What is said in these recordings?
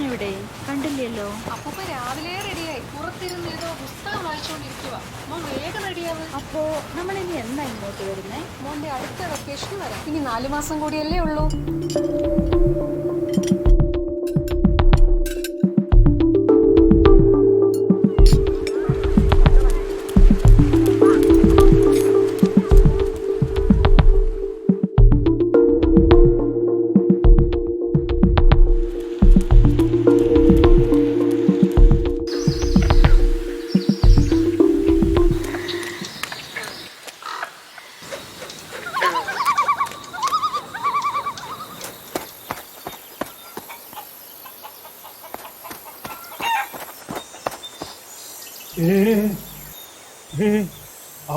എവിടെ കണ്ടില്ലല്ലോ? അപ്പൊ രാവിലെ റെഡിയായി പുറത്തിരുന്ന് ഏതോ പുസ്തകം വായിച്ചുകൊണ്ടിരിക്കുക. മോൻ വേഗം റെഡിയാവ്. അപ്പോ നമ്മൾ ഇനി എന്നാ ഇങ്ങോട്ട് വരുന്നേ? മോന്റെ അടുത്ത വെക്കേഷൻ വരാം. ഇനി 4 മാസം കൂടിയല്ലേ ഉള്ളൂ.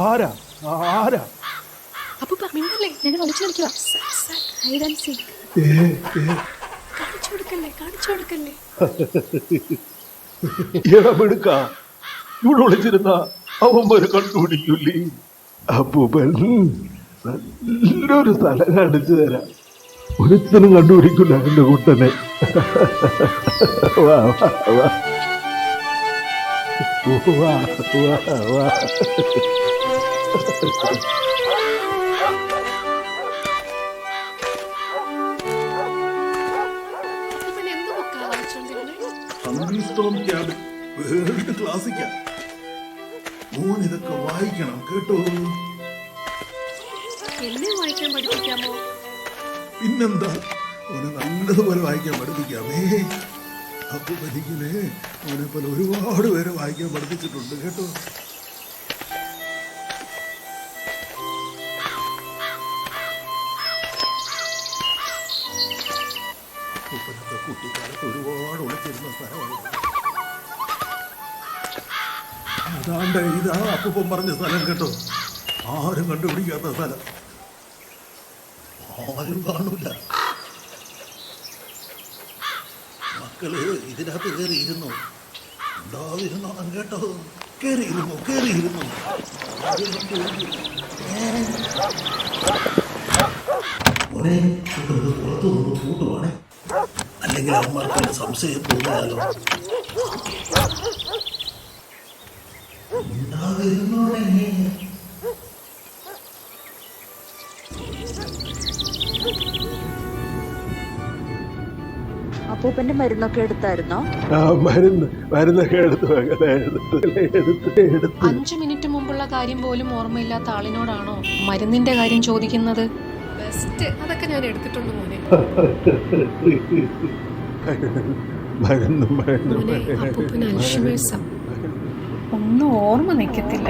ആരാ ആരാ അപ്പൊ പറഞ്ഞില്ലേ ഞങ്ങൾ കളിച്ചു കളിക്കുക. കാണിച്ചു കൊടുക്കല്ലേ. ഇടമെടുക്ക ഇവിടെ വിളിച്ചിരുന്ന അവന്മാര് കണ്ടുപിടിക്കൂലേ. അപ്പൂപ്പൻ നല്ലൊരു സ്ഥലം കാണിച്ചു തരാം. ഒരുത്തനും കണ്ടുപിടിക്കൂല എന്റെ കുട്ടനെ. വാ വാ വാ വാ വാ വാ. വേൾഡ് ക്ലാസിക്കാ. മോൻ ഇതൊക്കെ വായിക്കണം കേട്ടോ. എന്നെ വായിക്കാൻ പഠിപ്പിക്കാമോ? പിന്നെന്താ, ഓനെ നല്ലതുപോലെ വായിക്കാൻ പഠിപ്പിക്കാമേ. അപ്പൊ എനിക്കിനെ ഓനെ പോലെ ഒരുപാട് പേരെ വായിക്കാൻ പഠിപ്പിച്ചിട്ടുണ്ട് കേട്ടോ. അപ്പൂപ്പനൊക്കെ കുട്ടിക്കാലത്ത് ഒരുപാട് ഒളിച്ചിരുന്ന സ്ഥലമാണ്. അതാണ്ട് ഇതാ അപ്പൂപ്പൻ പറഞ്ഞ സ്ഥലം കേട്ടോ. ആരും കണ്ടുപിടിക്കാത്ത സ്ഥലം. ആരും കാണൂല. മക്കള് ഇതിനകത്ത് കയറിയിരുന്നു. ഉണ്ടാതിരുന്നോണം കേട്ടോ. കയറിയിരുന്നു. പുറത്തു നിന്ന് കൂട്ടുവാണേ, അല്ലെങ്കിൽ അമ്മമാർക്ക് സംശയം തോന്നിയാലോ. അപ്പൂപ്പന്റെ മരുന്നൊക്കെ എടുത്തായിരുന്നോ? മരുന്നൊക്കെ എടുത്തു. 5 മിനിറ്റ് മുമ്പുള്ള കാര്യം പോലും ഓർമ്മയില്ലാത്ത ആളിനോടാണോ മരുന്നിന്റെ കാര്യം ചോദിക്കുന്നത്? ബെസ്റ്റ്. അതൊക്കെ ഞാൻ എടുത്തിട്ടുണ്ട് മോനെ. അപ്പൂപ്പന് അൽഷിമേഴ്സാ. ഒന്നും ഓർമ്മ നിൽക്കത്തില്ല.